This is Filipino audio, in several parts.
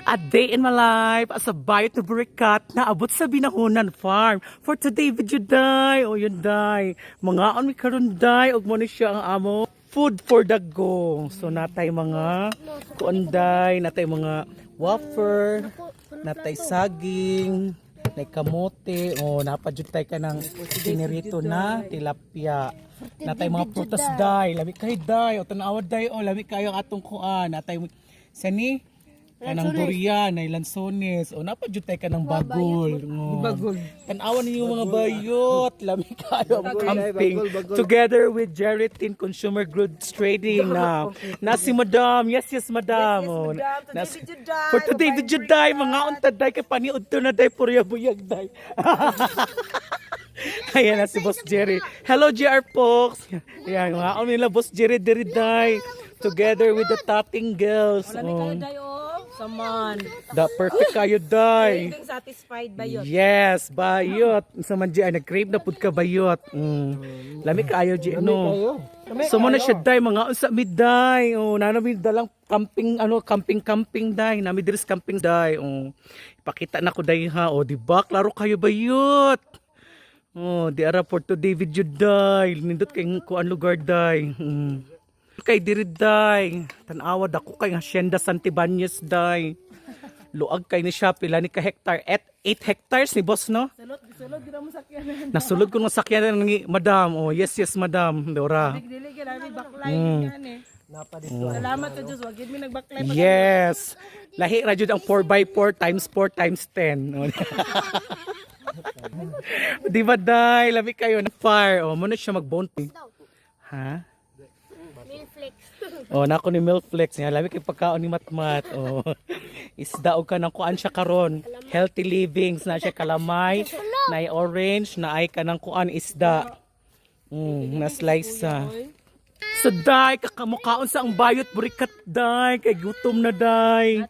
A day in my life as a bayot na burikat na abot sa Binahonan Farm. For today video day, o yun day. Mga on mi karon day, og mo ni siya ang amo. Food for the go. So natay mga kuanday, natay mga wafer, natay saging, natay kamote, o napadyud tay ka ng pinirito na tilapia. Natay mga prutas day, lami kay day, o tanawad day, o lami kayo ang atong kuan. Natay sani kanang durian, ay lansones, o napadyud tay ka ng bagol. Bagol. Tanawan ninyo mga bayot, lami kayo ang camping. Together with Jeritin Consumer Goods Trading na si Madam. Yes, Madam. Yes, for today video day, mga untad day kay paniud to na day purya buyag day. Ayan na si Boss Jerry. Hello JR Fox. Ayan, mga nila Boss Jerry diri day. Together with the Tating Girls. Saman. The perfect kayo day. Feeling satisfied bayot. Yes, bayot. Saman di ay nag-crave na pud ka bayot. Lami kayo di no. So mo na siya day mga unsa midday. Oh, nanami dalang camping day. Nami diris camping day. Oh. Ipakita na ko day ha. Oh, di ba? Klaro kayo bayot. Oh, di ara for today video day. Nindot kay kuan lugar day. Kay diri day. Tanawa dako kay Hacienda Santibanez day. Luag kay ni siya pila ni ka hektar. 8 hectares ni boss no? Sulod gid mo sakyanan. Nasulod ko ng sakyanan ni Madam. Oh, yes Madam. Dora. Dili gid ami baklay yan eh. Salamat sa Diyos, wag gid mi nagbaklay pa. Yes. Lahi ra jud ang 4x4 times 4 times 10. Oh. Di ba day? Labi kayo na fire. Oh, muna siya mag-bounty. Ha? Oh, nako ni Milflex niya. Labi kay pagkaon ni Matmat. Oh. Isda og kanang kuan siya karon. Healthy livings na siya kalamay, na orange, na ay kanang kuan isda. Na slice sa. So day kakamukaon sa ang bayot burikat day kay gutom na day.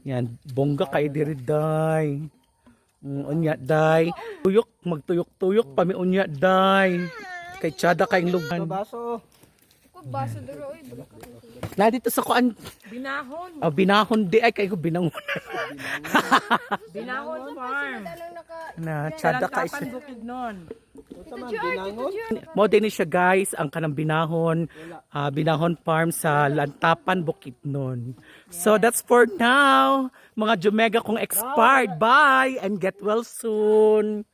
Yan, bongga kay diri day. Unya day. Tuyok magtuyok-tuyok pami unya day. Kay tsada kayong lugan. Baso duro oy. Na dito sa kuan Binahon. binahon di ay kay ko binangon. Binahon farm. Na tsada kay Tapan bukid non. mo din siya guys ang kanang binahon binahon farm sa Lantapan Bukidnon. So that's for now. Mga Jumega kong expired. Bye and get well soon.